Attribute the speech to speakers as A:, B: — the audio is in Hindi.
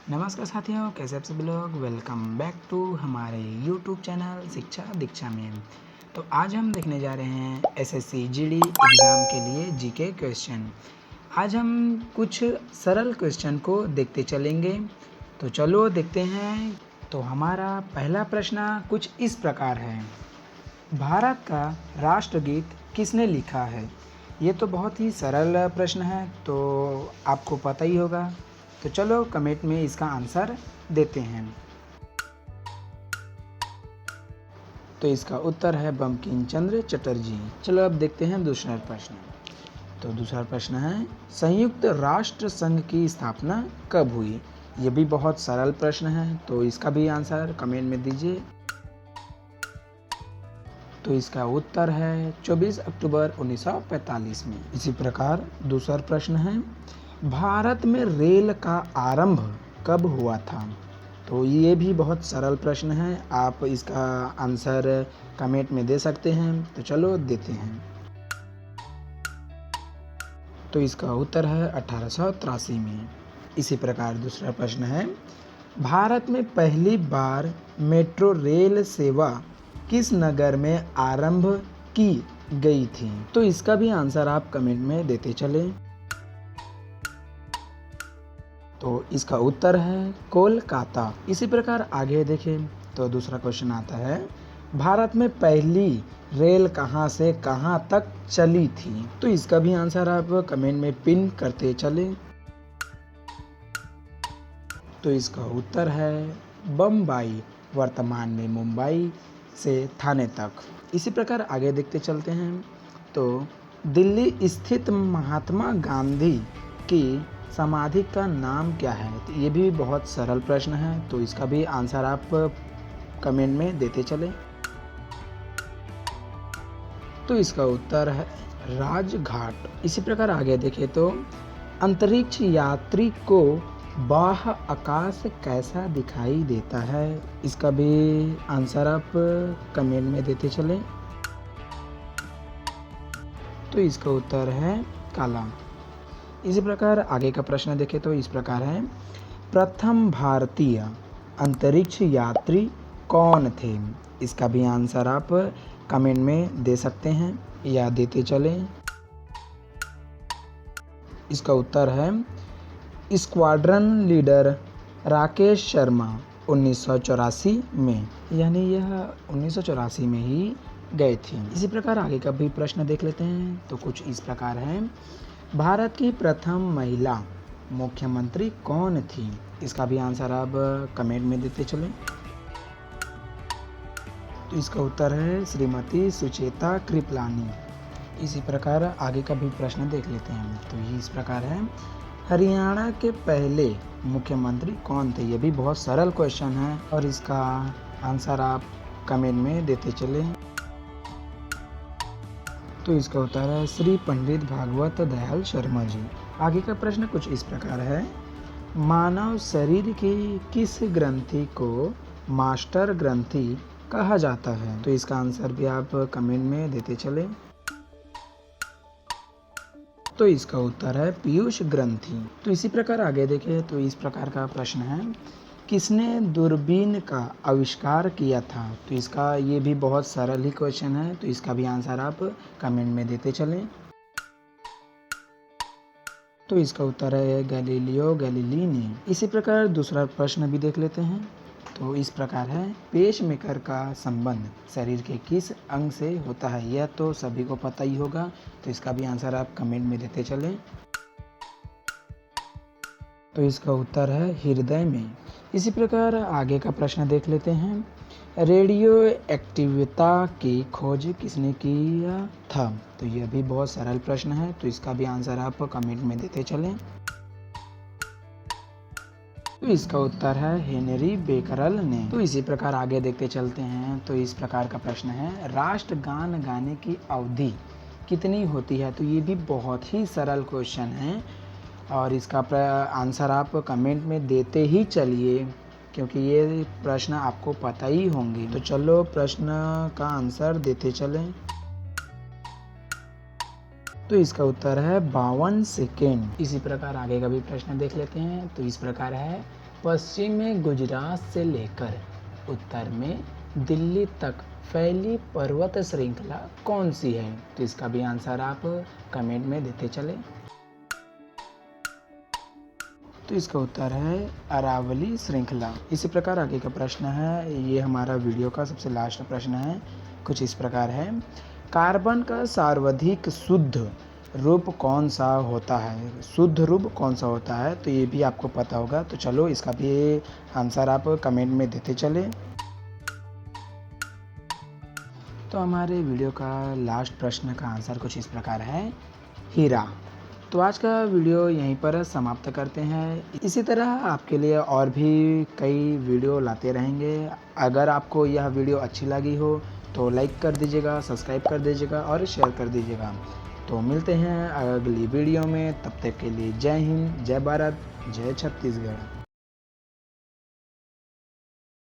A: नमस्कार साथियों, कैसे आप सभी लोग। वेलकम बैक टू हमारे यूट्यूब चैनल शिक्षा दीक्षा में। तो आज हम देखने जा रहे हैं एसएससी जीडी एग्ज़ाम के लिए जीके क्वेश्चन। आज हम कुछ सरल क्वेश्चन को देखते चलेंगे। तो चलो देखते हैं। तो हमारा पहला प्रश्न कुछ इस प्रकार है। भारत का राष्ट्रगीत किसने लिखा है? ये तो बहुत ही सरल प्रश्न है, तो आपको पता ही होगा। तो चलो कमेंट में इसका आंसर देते हैं। तो इसका उत्तर है बंकिम चंद्र चटर्जी। चलो अब देखते हैं दूसरा प्रश्न। तो दूसरा प्रश्न है, संयुक्त राष्ट्र संघ की स्थापना कब हुई? ये भी बहुत सरल प्रश्न है, तो इसका भी आंसर कमेंट में दीजिए। तो इसका उत्तर है 24 अक्टूबर 1945 में। इसी प्रकार दूसरा प्रश्न है, भारत में रेल का आरंभ कब हुआ था? तो ये भी बहुत सरल प्रश्न है, आप इसका आंसर कमेंट में दे सकते हैं। तो चलो देते हैं। तो इसका उत्तर है 1883 में। इसी प्रकार दूसरा प्रश्न है, भारत में पहली बार मेट्रो रेल सेवा किस नगर में आरंभ की गई थी? तो इसका भी आंसर आप कमेंट में देते चले। तो इसका उत्तर है कोलकाता। इसी प्रकार आगे देखें तो दूसरा क्वेश्चन आता है, भारत में पहली रेल कहां से कहां तक चली थी? तो इसका भी आंसर आप कमेंट में पिन करते चले। तो इसका उत्तर है बम्बई, वर्तमान में मुंबई से थाने तक। इसी प्रकार आगे देखते चलते हैं। तो दिल्ली स्थित महात्मा गांधी की समाधि का नाम क्या है? तो ये भी बहुत सरल प्रश्न है, तो इसका भी आंसर आप कमेंट में देते चले। तो इसका उत्तर है राजघाट। इसी प्रकार आगे देखें तो अंतरिक्ष यात्री को बाह्य आकाश कैसा दिखाई देता है? इसका भी आंसर आप कमेंट में देते चले। तो इसका उत्तर है काला। इसी प्रकार आगे का प्रश्न देखें तो इस प्रकार है, प्रथम भारतीय अंतरिक्ष यात्री कौन थे? इसका भी आंसर आप कमेंट में दे सकते हैं या देते चले। इसका उत्तर है स्क्वाड्रन लीडर राकेश शर्मा 1984 में, यानी यह 1984 में ही गए थे। इसी प्रकार आगे का भी प्रश्न देख लेते हैं। तो कुछ इस प्रकार है, भारत की प्रथम महिला मुख्यमंत्री कौन थी? इसका भी आंसर आप कमेंट में देते चलें। तो इसका उत्तर है श्रीमती सुचेता कृपलानी। इसी प्रकार आगे का भी प्रश्न देख लेते हैं। तो ये इस प्रकार है, हरियाणा के पहले मुख्यमंत्री कौन थे? ये भी बहुत सरल क्वेश्चन है और इसका आंसर आप कमेंट में देते चले। तो इसका उत्तर है श्री पंडित भागवत दयाल शर्मा जी। आगे का प्रश्न कुछ इस प्रकार है, मानव शरीर की किस ग्रंथि को मास्टर ग्रंथि कहा जाता है? तो इसका आंसर भी आप कमेंट में देते चले। तो इसका उत्तर है पीयूष ग्रंथि। तो इसी प्रकार आगे देखें तो इस प्रकार का प्रश्न है, किसने दूरबीन का आविष्कार किया था? तो इसका ये भी बहुत सरल ही क्वेश्चन है, तो इसका भी आंसर आप कमेंट में देते चलें। तो इसका उत्तर है गैलीलियो गैलीली ने। इसी प्रकार दूसरा प्रश्न भी देख लेते हैं। तो इस प्रकार है, पेसमेकर का संबंध शरीर के किस अंग से होता है? यह तो सभी को पता ही होगा, तो इसका भी आंसर आप कमेंट में देते चलें। तो इसका उत्तर है हृदय में। इसी प्रकार आगे का प्रश्न देख लेते हैं, रेडियो एक्टिविता की खोज किसने किया था? तो यह भी बहुत सरल प्रश्न है, तो इसका भी आंसर आप कमेंट में देते चलें। तो इसका उत्तर है हेनरी बेकरल ने। तो इसी प्रकार आगे देखते चलते हैं। तो इस प्रकार का प्रश्न है, राष्ट्रगान गाने की अवधि कितनी होती है? तो ये भी बहुत ही सरल क्वेश्चन है और इसका आंसर आप कमेंट में देते ही चलिए, क्योंकि ये प्रश्न आपको पता ही होंगे। तो चलो प्रश्न का आंसर देते चलें। तो इसका उत्तर है 52 सेकेंड। इसी प्रकार आगे का भी प्रश्न देख लेते हैं। तो इस प्रकार है, पश्चिम में गुजरात से लेकर उत्तर में दिल्ली तक फैली पर्वत श्रृंखला कौन सी है? तो इसका भी आंसर आप कमेंट में देते चले। तो इसका उत्तर है अरावली श्रृंखला। इसी प्रकार आगे का प्रश्न है, ये हमारा वीडियो का सबसे लास्ट प्रश्न है, कुछ इस प्रकार है। कार्बन का सर्वाधिक शुद्ध रूप कौन सा होता है? शुद्ध रूप कौन सा होता है? तो ये भी आपको पता होगा। तो चलो इसका भी आंसर आप कमेंट में देते चले। तो हमारे वीडियो का लास्ट प्रश्न का आंसर कुछ इस प्रकार है, हीरा। तो आज का वीडियो यहीं पर समाप्त करते हैं। इसी तरह आपके लिए और भी कई वीडियो लाते रहेंगे। अगर आपको यह वीडियो अच्छी लगी हो तो लाइक कर दीजिएगा, सब्सक्राइब कर दीजिएगा और शेयर कर दीजिएगा। तो मिलते हैं अगली वीडियो में, तब तक के लिए जय हिंद, जय भारत, जय छत्तीसगढ़।